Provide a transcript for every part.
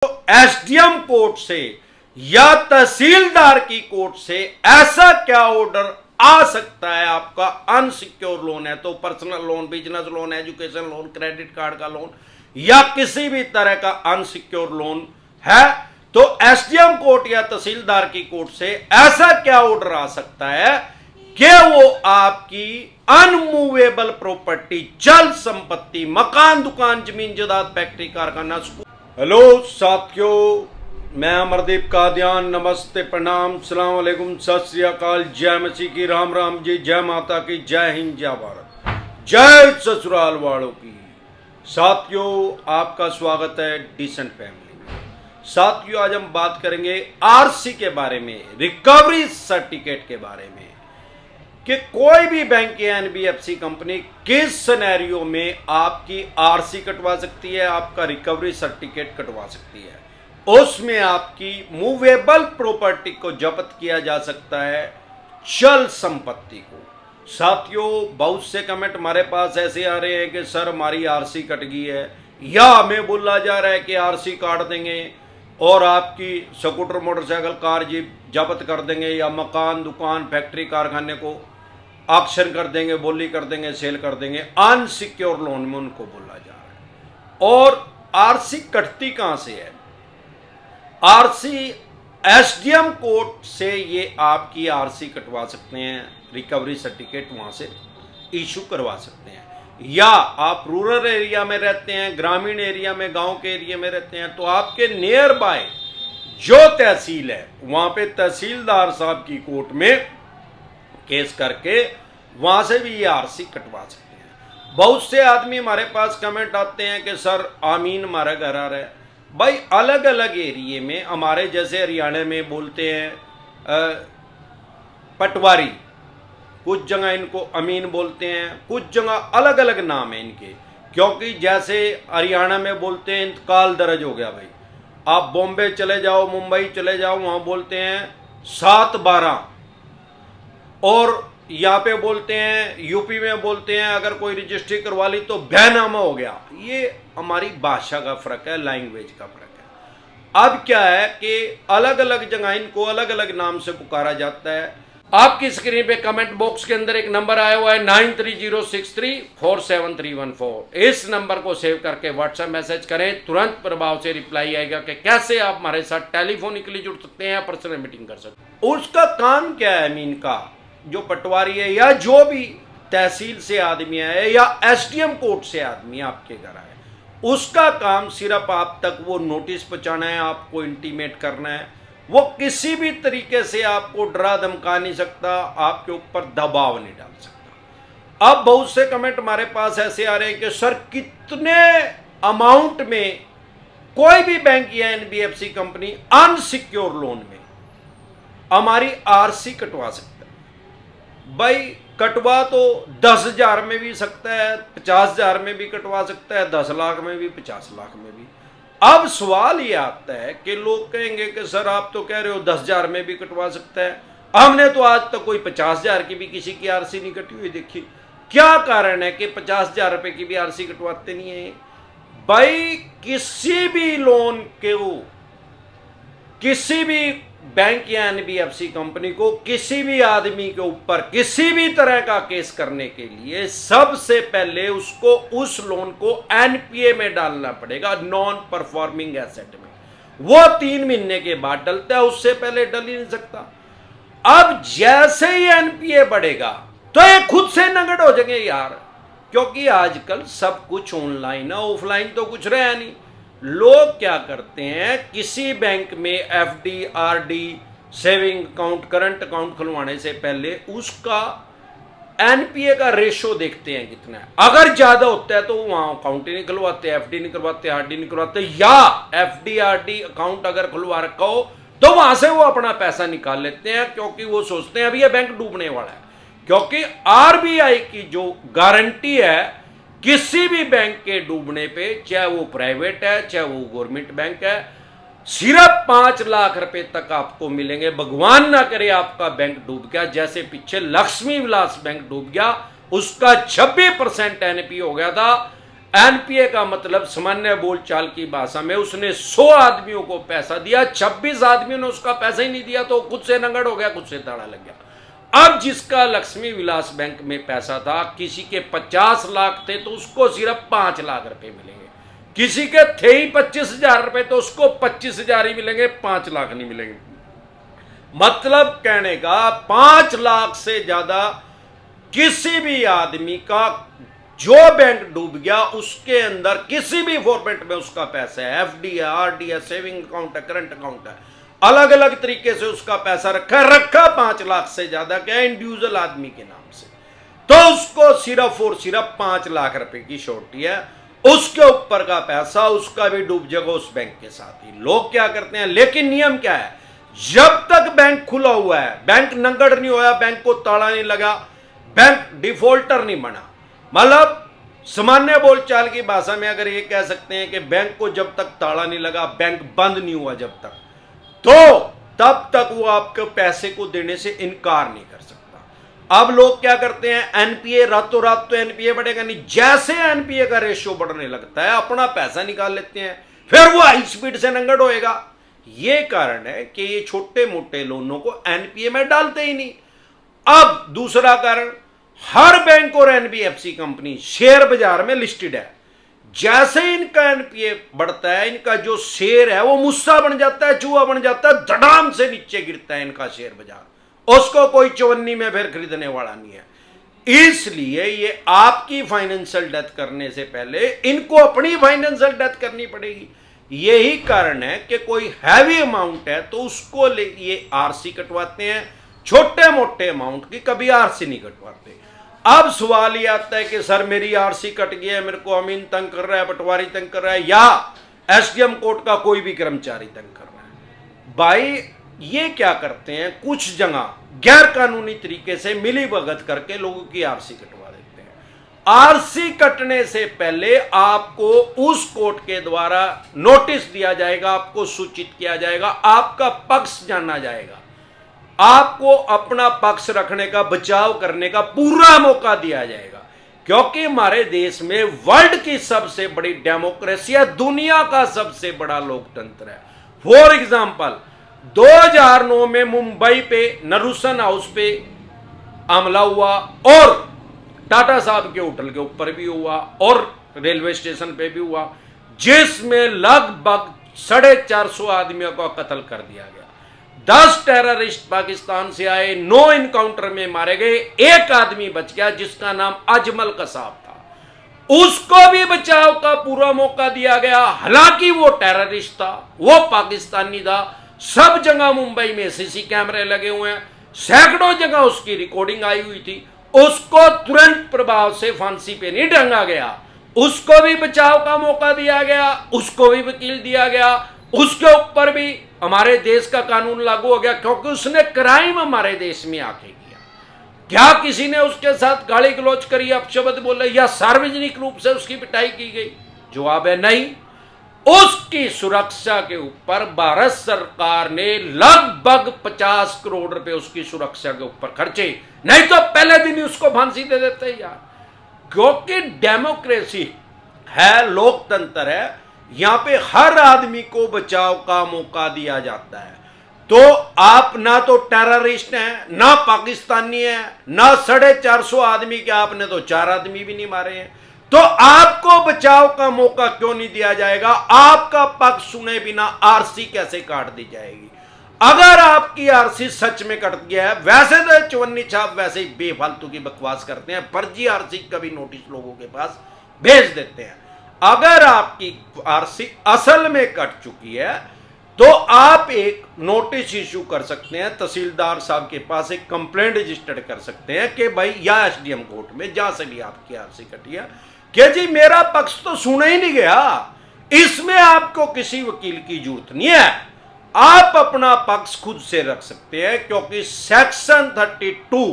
SDM court से या तहसीलदार की कोर्ट से ऐसा क्या ऑर्डर आ सकता है? आपका अनसिक्योर लोन है तो personal loan, business loan, education loan, credit card का लोन या किसी भी तरह का अनसिक्योर लोन है तो एसडीएम कोर्ट या तहसीलदार की कोर्ट से ऐसा क्या ऑर्डर आ सकता है कि वो आपकी अनमूवेबल प्रॉपर्टी, चल संपत्ति, मकान, दुकान, जमीन जायदाद, फैक्ट्री, कारखाना, स्कूल। हेलो साथियों, मैं अमरदीप कादियान। नमस्ते, प्रणाम, सलाम अलैकुम, सत श्री अकाल, जय मसीह की, राम राम जी, जय माता की, जय हिंद, जय भारत, जय ससुराल वालों की। साथियों, आपका स्वागत है डिसेंट फैमिली में। साथियों, आज हम बात करेंगे आरसी के बारे में, रिकवरी सर्टिफिकेट के बारे में कि कोई भी बैंक या एनबीएफसी कंपनी किस सिनेरियो में आपकी आरसी कटवा सकती है, आपका रिकवरी सर्टिफिकेट कटवा सकती है। उसमें आपकी मूवेबल प्रॉपर्टी को जब्त किया जा सकता है, चल संपत्ति को। साथियों, बहुत से कमेंट हमारे पास ऐसे आ रहे हैं कि सर हमारी आरसी कट गई है, या हमें बोला जा रहा है कि आरसी काट देंगे और आपकी स्कूटर, मोटरसाइकिल, कार, जीप जब्त कर देंगे, या मकान, दुकान, फैक्ट्री, कारखाने को ऑक्शन कर देंगे, बोली कर देंगे, सेल कर देंगे। अनसिक्योर लोन में उनको बोला जा रहा है। और आरसी कटती कहां से है? आरसी एसडीएम कोर्ट से ये आपकी आरसी कटवा सकते हैं, रिकवरी सर्टिफिकेट वहां से इशू करवा सकते हैं। या आप रूरल एरिया में रहते हैं, ग्रामीण एरिया में, गांव के एरिया में रहते हैं, तो आपके नियर बाय जो तहसील है वहां पे तहसीलदार साहब की कोर्ट में केस करके वहां से भी ये आरसी कटवा सकते हैं। बहुत से आदमी हमारे पास कमेंट आते हैं कि सर आमीन हमारा घर आ रहा है। भाई, अलग अलग एरिए में, हमारे जैसे हरियाणा में बोलते हैं पटवारी, कुछ जगह इनको अमीन बोलते हैं, कुछ जगह अलग अलग नाम है इनके। क्योंकि जैसे हरियाणा में बोलते हैं इंतकाल दर्ज हो गया। भाई, आप बॉम्बे चले जाओ, मुंबई चले जाओ, वहां बोलते हैं 7/12। और यहाँ पे बोलते हैं, यूपी में बोलते हैं अगर कोई रजिस्ट्री करवा ली तो बैनामा हो गया। ये हमारी भाषा का फर्क है, लैंग्वेज का फर्क है। अब क्या है कि अलग अलग जगह इनको अलग अलग नाम से पुकारा जाता है। आपकी स्क्रीन पे कमेंट बॉक्स के अंदर एक नंबर आया हुआ है 9306347314। इस नंबर को सेव करके व्हाट्सएप मैसेज करें, तुरंत प्रभाव से रिप्लाई आएगा कि कैसे आप हमारे साथ टेलीफोनिकली जुड़ सकते हैं या पर्सनल मीटिंग कर सकते हैं। उसका काम क्या है? मीन का जो पटवारी है या जो भी तहसील से आदमी है या एसडीएम कोर्ट से आदमी आपके घर आए, उसका काम सिर्फ आप तक वो नोटिस पहुंचाना है, आपको इंटीमेट करना है। वो किसी भी तरीके से आपको डरा धमका नहीं सकता, आपके ऊपर दबाव नहीं डाल सकता। अब बहुत से कमेंट हमारे पास ऐसे आ रहे हैं कि सर कितने अमाउंट में कोई भी बैंक या एनबीएफसी कंपनी अनसिक्योर लोन में हमारी आरसी कटवा सकता है? भाई, कटवा तो 10,000 में भी सकता है, 50,000 में भी कटवा सकता है, 10 लाख में भी, 50 लाख में भी। अब सवाल ये आता है कि लोग कहेंगे कि सर आप तो कह रहे हो 10,000 में भी कटवा सकता है, हमने तो आज तक कोई 50,000 की भी किसी की आरसी नहीं कटी हुई देखी। क्या कारण है कि 50,000 रुपए की भी आरसी कटवाते नहीं है? भाई, किसी भी लोन के किसी भी बैंक या एनबीएफसी कंपनी को किसी भी आदमी के ऊपर किसी भी तरह का केस करने के लिए सबसे पहले उसको उस लोन को एनपीए में डालना पड़ेगा, नॉन परफॉर्मिंग एसेट में। वो 3 महीने के बाद डलता है, उससे पहले डल ही नहीं सकता। अब जैसे ही एनपीए बढ़ेगा तो ये खुद से नगद हो जाएंगे यार, क्योंकि आजकल सब कुछ ऑनलाइन है, ऑफलाइन तो कुछ रहा नहीं। लोग क्या करते हैं, किसी बैंक में FD, RD, saving account, current account खुलवाने से पहले उसका एनपीए का रेशो देखते हैं कितना है। अगर ज्यादा होता है तो वहां अकाउंट ही नहीं खुलवाते, एफडी नहीं करवाते, आरडी नहीं करवाते, या एफडी आरडी अकाउंट अगर खुलवा रखा हो तो वहां से वो अपना पैसा निकाल लेते हैं, क्योंकि वो सोचते हैं अभी ये बैंक डूबने वाला है। क्योंकि आरबीआई की जो गारंटी है किसी भी बैंक के डूबने पे, चाहे वो प्राइवेट है चाहे वो गवर्नमेंट बैंक है, सिर्फ 5 लाख रुपए तक आपको मिलेंगे। भगवान ना करे आपका बैंक डूब गया, जैसे पीछे लक्ष्मी विलास बैंक डूब गया, उसका 26% एनपी हो गया था। एनपीए का मतलब सामान्य बोलचाल की भाषा में उसने 100 आदमियों को पैसा दिया, 26 आदमियों ने उसका पैसा ही नहीं दिया तो खुद से नंगड़ हो गया, खुद से ताड़ा लग गया। अब जिसका लक्ष्मी विलास बैंक में पैसा था, किसी के 50 लाख थे तो उसको सिर्फ 5 लाख रुपए मिलेंगे, किसी के थे ही 25,000 रुपए तो उसको 25,000 ही मिलेंगे, 5 लाख नहीं मिलेंगे। मतलब कहने का 5 लाख से ज्यादा किसी भी आदमी का जो बैंक डूब गया उसके अंदर किसी भी फॉर्मेट में उसका पैसा है, एफडी है, आरडी है, सेविंग अकाउंट है, करंट अकाउंट है, अलग अलग तरीके से उसका पैसा रखा 5 लाख से ज्यादा क्या इंडिविजुअल आदमी के नाम से, तो उसको सिर्फ और सिर्फ 5 लाख रुपए की छोटी है। उसके ऊपर का पैसा उसका भी डूब जाएगा उस बैंक के साथ ही। लोग क्या करते हैं, लेकिन नियम क्या है, जब तक बैंक खुला हुआ है, बैंक नंगड़ नहीं होया, बैंक को ताला नहीं लगा, बैंक डिफॉल्टर नहीं बना, मतलब सामान्य बोलचाल की भाषा में अगर ये कह सकते हैं कि बैंक को जब तक ताला नहीं लगा, बैंक बंद नहीं हुआ जब तक, तो तब तक वो आपके पैसे को देने से इनकार नहीं कर सकता। अब लोग क्या करते हैं, एनपीए रातों रात तो एनपीए बढ़ेगा नहीं, जैसे एनपीए का रेशियो बढ़ने लगता है अपना पैसा निकाल लेते हैं, फिर वो हाई स्पीड से नंगड़ होएगा। ये कारण है कि ये छोटे मोटे लोनों को एनपीए में डालते ही नहीं। अब दूसरा कारण, हर बैंक और एनबीएफसी कंपनी शेयर बाजार में लिस्टेड है, जैसे इनका एनपीए बढ़ता है इनका जो शेयर है वो मुस्सा बन जाता है, चूहा बन जाता है, धड़ाम से नीचे गिरता है इनका शेयर बाजार, उसको कोई चवन्नी में फिर खरीदने वाला नहीं है। इसलिए ये आपकी फाइनेंशियल डेथ करने से पहले इनको अपनी फाइनेंशियल डेथ करनी पड़ेगी। यही कारण है कि कोई हैवी अमाउंट है तो उसको ये आरसी कटवाते हैं, छोटे मोटे अमाउंट की कभी आरसी नहीं कटवाते। अब सवाल ये आता है कि सर मेरी आरसी कट गई है, मेरे को अमीन तंग कर रहा है, पटवारी तंग कर रहा है, या एसडीएम कोर्ट का कोई भी कर्मचारी तंग कर रहा है। भाई ये क्या करते हैं, कुछ जगह गैर कानूनी तरीके से मिली भगत करके लोगों की आरसी कटवा देते हैं। आरसी कटने से पहले आपको उस कोर्ट के द्वारा नोटिस दिया जाएगा, आपको सूचित किया जाएगा, आपका पक्ष जाना जाएगा, आपको अपना पक्ष रखने का, बचाव करने का पूरा मौका दिया जाएगा। क्योंकि हमारे देश में वर्ल्ड की सबसे बड़ी डेमोक्रेसी है, दुनिया का सबसे बड़ा लोकतंत्र है। फॉर एग्जांपल 2009 में मुंबई पे नरुसन हाउस पे हमला हुआ और टाटा साहब के होटल के ऊपर भी हुआ और रेलवे स्टेशन पे भी हुआ, जिसमें लगभग 450 आदमियों का कत्ल कर दिया गया। 10 टेररिस्ट पाकिस्तान से आए, 9 इनकाउंटर में मारे गए, एक आदमी बच गया जिसका नाम अजमल कसाब था, उसको भी बचाव का पूरा मौका दिया गया। हालांकि वो टेररिस्ट था, वो पाकिस्तानी था, सब जगह मुंबई में सीसी कैमरे लगे हुए हैं, सैकड़ों जगह उसकी रिकॉर्डिंग आई हुई थी, उसको तुरंत प्रभाव से फांसी पे नहीं टंगा गया, उसको भी बचाव का मौका दिया गया, उसको भी वकील दिया गया, उसके ऊपर भी हमारे देश का कानून लागू हो गया क्योंकि उसने क्राइम हमारे देश में आके किया। क्या किसी ने उसके साथ गाली गलौज करी, अपशब्द बोले या सार्वजनिक रूप से उसकी पिटाई की गई? जवाब है नहीं। उसकी सुरक्षा के ऊपर भारत सरकार ने लगभग 50 करोड़ रुपए उसकी सुरक्षा के ऊपर खर्चे, नहीं तो पहले दिन ही उसको फांसी दे देते यार। क्योंकि डेमोक्रेसी है, लोकतंत्र है, यहां पे हर आदमी को बचाव का मौका दिया जाता है। तो आप ना तो टेररिस्ट हैं, ना पाकिस्तानी हैं, ना 450 आदमी के, आपने तो 4 आदमी भी नहीं मारे हैं, तो आपको बचाव का मौका क्यों नहीं दिया जाएगा? आपका पक्ष सुने बिना आरसी कैसे काट दी जाएगी? अगर आपकी आरसी सच में कट गया है, वैसे तो चवन्नी छाप वैसे ही बेफालतू की बकवास करते हैं, फर्जी आरसी का भी नोटिस लोगों के पास भेज देते हैं। अगर आपकी आरसी असल में कट चुकी है तो आप एक नोटिस इशू कर सकते हैं, तहसीलदार साहब के पास एक कंप्लेंट रजिस्टर्ड कर सकते हैं कि भाई, या एसडीएम कोर्ट में, जहां से भी आपकी आरसी कटी है, कि जी मेरा पक्ष तो सुना ही नहीं गया। इसमें आपको किसी वकील की जरूरत नहीं है, आप अपना पक्ष खुद से रख सकते हैं, क्योंकि सेक्शन 32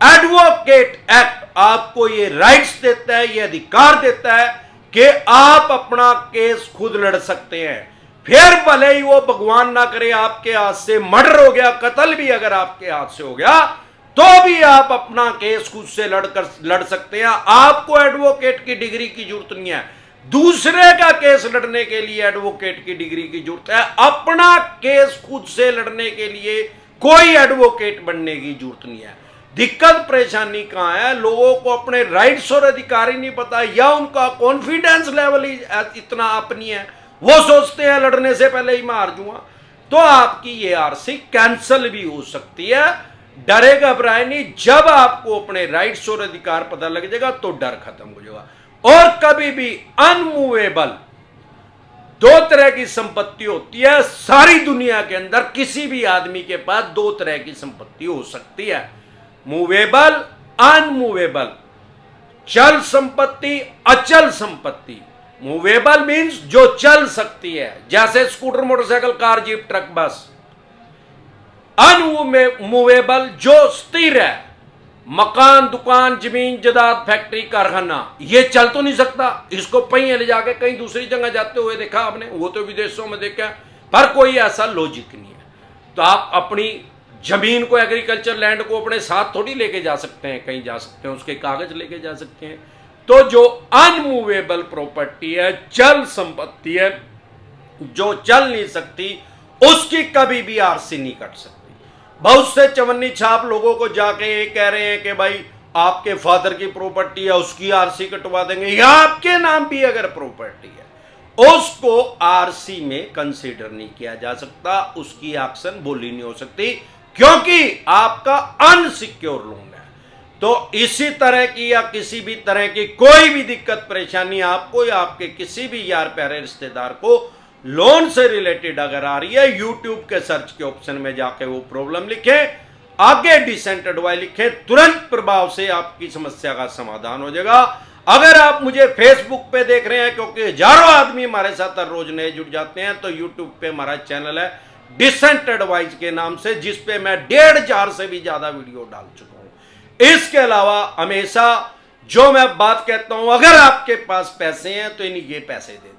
एडवोकेट एक्ट आपको ये राइट्स देता है, ये अधिकार देता है कि आप अपना केस खुद लड़ सकते हैं। फिर भले ही वो भगवान ना करे आपके हाथ से मर्डर हो गया, कत्ल भी अगर आपके हाथ से हो गया, तो भी आप अपना केस खुद से लड़ सकते हैं। आपको एडवोकेट की डिग्री की जरूरत नहीं है, दूसरे का केस लड़ने के लिए एडवोकेट की डिग्री की जरूरत है। अपना केस खुद से लड़ने के लिए कोई एडवोकेट बनने की जरूरत नहीं है। दिक्कत परेशानी कहां है, लोगों को अपने राइट्स और अधिकार ही नहीं पता, या उनका कॉन्फिडेंस लेवल ही इतना अप नहीं है, वो सोचते हैं लड़ने से पहले ही मैं हार जाऊंगा। तो आपकी ये आरसी कैंसिल भी हो सकती है। डरे घबराए नहीं, जब आपको अपने राइट्स और अधिकार पता लग जाएगा तो डर खत्म हो जाएगा। और कभी भी अनमूवेबल दो तरह की संपत्ति होती है सारी दुनिया के अंदर, किसी भी आदमी के पास दो तरह की संपत्ति हो सकती है, मूवेबल, अनमूवेबल। चल संपत्ति, अचल संपत्ति। मूवेबल मींस जो चल सकती है, जैसे scooter, motorcycle, car, jeep, truck, बस। अनमूवेबल जो स्थिर है, मकान, दुकान, जमीन, जायदाद, फैक्ट्री, कारखाना, ये चल तो नहीं सकता। इसको पहिए ले जाके कहीं दूसरी जगह जाते हुए देखा आपने, वो तो विदेशों में देखा, पर कोई ऐसा लॉजिक नहीं है। तो आप अपनी जमीन को, एग्रीकल्चर लैंड को अपने साथ थोड़ी लेके जा सकते हैं, कहीं जा सकते हैं, उसके कागज लेके जा सकते हैं। तो जो अनमूवेबल प्रॉपर्टी है, चल संपत्ति है, जो चल नहीं सकती, उसकी कभी भी आरसी नहीं कट सकती। बहुत से चवन्नी छाप लोगों को जाके ये कह रहे हैं कि भाई आपके फादर की प्रॉपर्टी है, उसकी आरसी कटवा देंगे, या आपके नाम भी अगर प्रॉपर्टी है, उसको आरसी में कंसीडर नहीं किया जा सकता, उसकी एक्शन बोली नहीं हो सकती, क्योंकि आपका अनसिक्योर लोन है। तो इसी तरह की या किसी भी तरह की कोई भी दिक्कत परेशानी आपको या आपके किसी भी यार प्यारे रिश्तेदार को लोन से रिलेटेड अगर आ रही है, यूट्यूब के सर्च के ऑप्शन में जाके वो प्रॉब्लम लिखे, आगे डिसेंट एडवाइस लिखे, तुरंत प्रभाव से आपकी समस्या का समाधान हो जाएगा। अगर आप मुझे फेसबुक पे देख रहे हैं, क्योंकि हजारों आदमी हमारे साथ हर रोज नए जुड़ जाते हैं, तो यूट्यूब पे हमारा चैनल है डिसेंट एडवाइस के नाम से, जिसपे मैं 1,500 से भी ज्यादा वीडियो डाल चुका हूं। इसके अलावा हमेशा जो मैं बात कहता हूं, अगर आपके पास पैसे हैं तो इन्हें ये पैसे दे दें,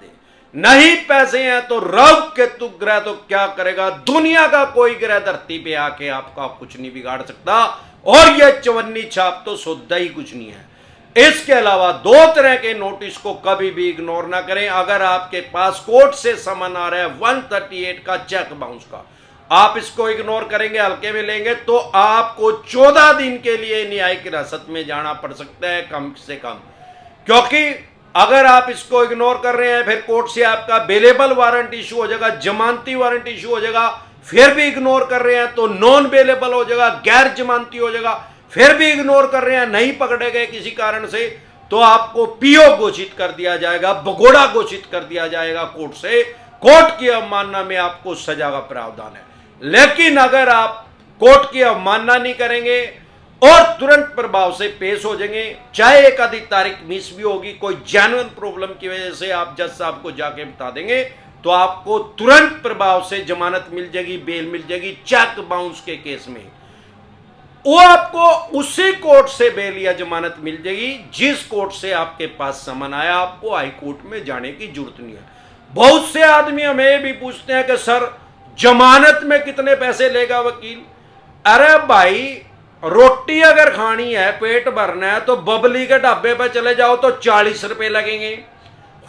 नहीं पैसे हैं तो राहु केतु ग्रह तो क्या करेगा, दुनिया का कोई ग्रह धरती पे आके आपका कुछ नहीं बिगाड़ सकता, और ये चवन्नी छाप तो सौदा ही कुछ नहीं है। इसके अलावा दो तरह के नोटिस को कभी भी इग्नोर ना करें। अगर आपके पास कोर्ट से समन आ रहा है 138 का चेक बाउंस का, आप इसको इग्नोर करेंगे, हल्के में लेंगे, तो आपको 14 दिन के लिए न्यायिक हिरासत में जाना पड़ सकता है कम से कम। क्योंकि अगर आप इसको इग्नोर कर रहे हैं, फिर कोर्ट से आपका बेलेबल वारंट इशू हो जाएगा, जमानती वारंट इशू हो जाएगा, फिर भी इग्नोर कर रहे हैं तो नॉन बेलेबल हो जाएगा, गैर जमानती हो जाएगा, फिर भी इग्नोर कर रहे हैं, नहीं पकड़े गए किसी कारण से, तो आपको पीओ घोषित कर दिया जाएगा, भगोड़ा घोषित कर दिया जाएगा कोर्ट से। कोर्ट की अवमानना में आपको सजा का प्रावधान है। लेकिन अगर आप कोर्ट की अवमानना नहीं करेंगे और तुरंत प्रभाव से पेश हो जाएंगे, चाहे एक आधी तारीख मिस भी होगी, कोई जेन्युइन प्रॉब्लम की वजह से आप जज साहब को जाके बता देंगे, तो आपको तुरंत प्रभाव से जमानत मिल जाएगी, बेल मिल जाएगी। चेक बाउंस के केस में वो आपको उसी कोर्ट से बेल या जमानत मिल जाएगी जिस कोर्ट से आपके पास समन आया, आपको हाई कोर्ट में जाने की जरूरत नहीं है। बहुत से आदमी हमें भी पूछते हैं कि सर जमानत में कितने पैसे लेगा वकील। अरे भाई, रोटी अगर खानी है, पेट भरना है, तो बबली के ढाबे पर चले जाओ तो 40 रुपए लगेंगे,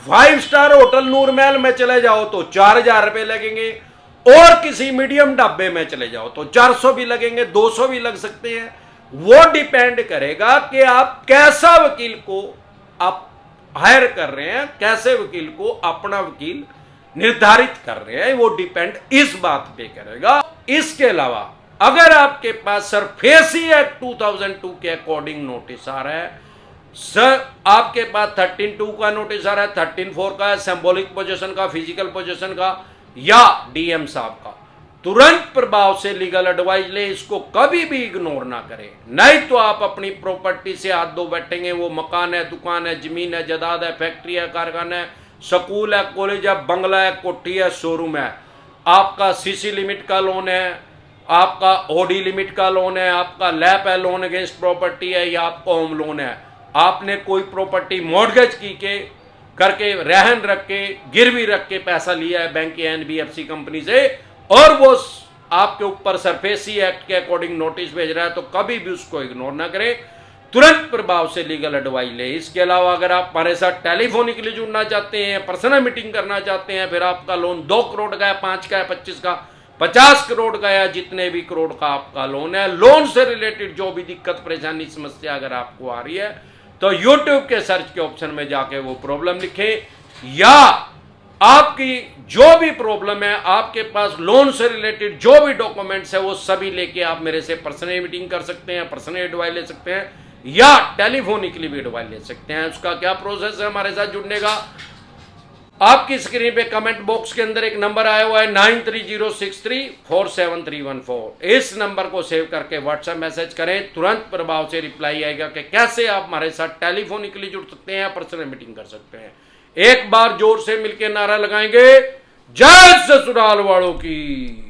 5 स्टार होटल नूरमहल में चले जाओ तो 4,000 रुपए लगेंगे, और किसी मीडियम ढाबे में चले जाओ तो 400 भी लगेंगे, 200 भी लग सकते हैं। वो डिपेंड करेगा कि आप कैसा वकील को आप हायर कर रहे हैं, कैसे वकील को अपना वकील निर्धारित कर रहे हैं, वो डिपेंड इस बात पे करेगा। इसके अलावा अगर आपके पास सरफेसी एक्ट 2002 के अकॉर्डिंग नोटिस आ रहा है, सर आपके पास 13(2) का नोटिस आ रहा है, 13(4) का, सिंबॉलिक पोजीशन का, फिजिकल पोजीशन का, या डीएम साहब का, तुरंत प्रभाव से लीगल एडवाइस ले, इसको कभी भी इग्नोर ना करें। नहीं तो आप अपनी प्रॉपर्टी से हाथ धो बैठेंगे। वो मकान है, दुकान है, जमीन है, जायदाद है, फैक्ट्री है, कारखाना है, स्कूल है, कॉलेज है, बंगला है, कोठी है, शोरूम है, आपका सीसी लिमिट का लोन है, आपका ओडी लिमिट का लोन है, आपका लैप है, लोन अगेंस्ट प्रॉपर्टी है, या आपका होम लोन है, आपने कोई प्रॉपर्टी मॉर्गेज की के करके रहन रख के गिरवी रख के पैसा लिया है बैंक या एनबीएफसी कंपनी से, और वो आपके ऊपर सरफेसी एक्ट के अकॉर्डिंग नोटिस भेज रहा है तो कभी भी उसको इग्नोर ना करें, तुरंत प्रभाव से लीगल एडवाइस ले। इसके अलावा अगर आप हमारे साथ टेलीफोनिकली जुड़ना चाहते हैं, पर्सनल मीटिंग करना चाहते हैं, फिर आपका लोन 2 करोड़ का है, 5 का है, 25 का, 50 करोड़ का या जितने भी करोड़ का आपका लोन है, लोन से रिलेटेड जो भी दिक्कत परेशानी समस्या अगर आपको आ रही है तो यूट्यूब के सर्च के ऑप्शन में जाके वो प्रॉब्लम लिखें, या आपकी जो भी प्रॉब्लम है, आपके पास लोन से रिलेटेड जो भी डॉक्यूमेंट्स है वो सभी लेके आप मेरे से पर्सनल मीटिंग कर सकते हैं, पर्सनल एडवाइस ले सकते हैं या टेलीफोनिकली भी एडवाइस ले सकते हैं। उसका क्या प्रोसेस है हमारे साथ जुड़ने का, आपकी स्क्रीन पे कमेंट बॉक्स के अंदर एक नंबर आया हुआ है 9306347314। इस नंबर को सेव करके व्हाट्सएप मैसेज करें, तुरंत प्रभाव से रिप्लाई आएगा कि कैसे आप हमारे साथ टेलीफोनिकली जुड़ सकते हैं, पर्सनल मीटिंग कर सकते हैं। एक बार जोर से मिलकर नारा लगाएंगे, जय ससुराल वालों की।